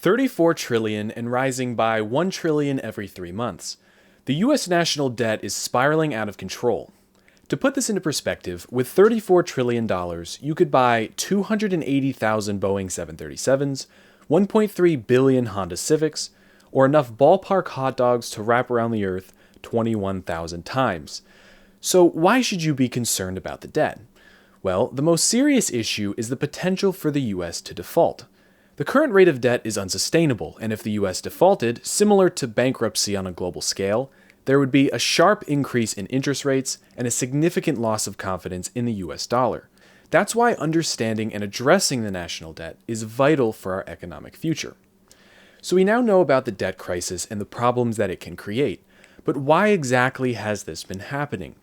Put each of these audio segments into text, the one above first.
34 trillion and rising by 1 trillion every 3 months. The US national debt is spiraling out of control. To put this into perspective, with $34 trillion, you could buy 280,000 Boeing 737s, 1.3 billion Honda Civics, or enough ballpark hot dogs to wrap around the earth 21,000 times. So why should you be concerned about the debt? Well, the most serious issue is the potential for the US to default. The current rate of debt is unsustainable, and if the US defaulted, similar to bankruptcy on a global scale, there would be a sharp increase in interest rates and a significant loss of confidence in the US dollar. That's why understanding and addressing the national debt is vital for our economic future. So we now know about the debt crisis and the problems that it can create, but why exactly has this been happening?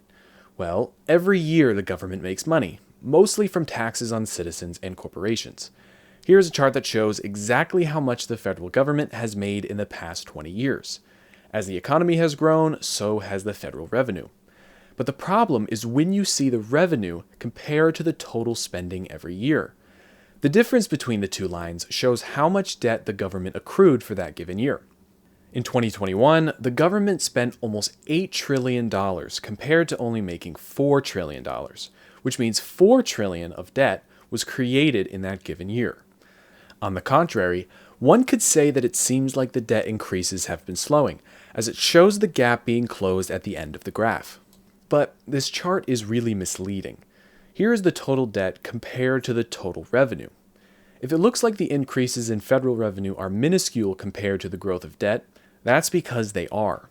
Well, every year the government makes money, mostly from taxes on citizens and corporations. Here's a chart that shows exactly how much the federal government has made in the past 20 years. As the economy has grown, so has the federal revenue. But the problem is when you see the revenue compared to the total spending every year. The difference between the two lines shows how much debt the government accrued for that given year. In 2021, the government spent almost $8 trillion compared to only making $4 trillion, which means $4 trillion of debt was created in that given year. On the contrary, one could say that it seems like the debt increases have been slowing, as it shows the gap being closed at the end of the graph. But this chart is really misleading. Here is the total debt compared to the total revenue. If it looks like the increases in federal revenue are minuscule compared to the growth of debt, that's because they are.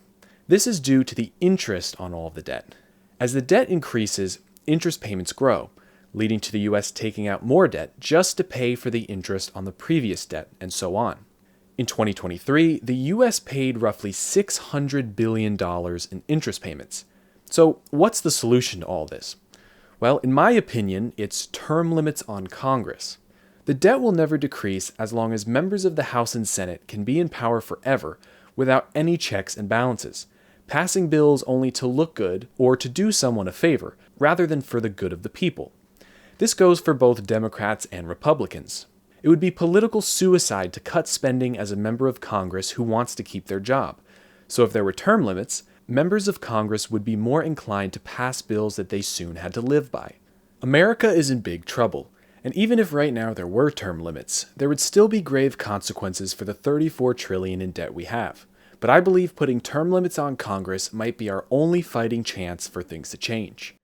This is due to the interest on all of the debt. As the debt increases, interest payments grow, leading to the US taking out more debt just to pay for the interest on the previous debt, and so on. In 2023, the US paid roughly $600 billion in interest payments. So what's the solution to all this? Well, in my opinion, it's term limits on Congress. The debt will never decrease as long as members of the House and Senate can be in power forever without any checks and balances, passing bills only to look good or to do someone a favor, rather than for the good of the people. This goes for both Democrats and Republicans. It would be political suicide to cut spending as a member of Congress who wants to keep their job. So if there were term limits, members of Congress would be more inclined to pass bills that they soon had to live by. America is in big trouble, and even if right now there were term limits, there would still be grave consequences for the $34 trillion in debt we have. But I believe putting term limits on Congress might be our only fighting chance for things to change.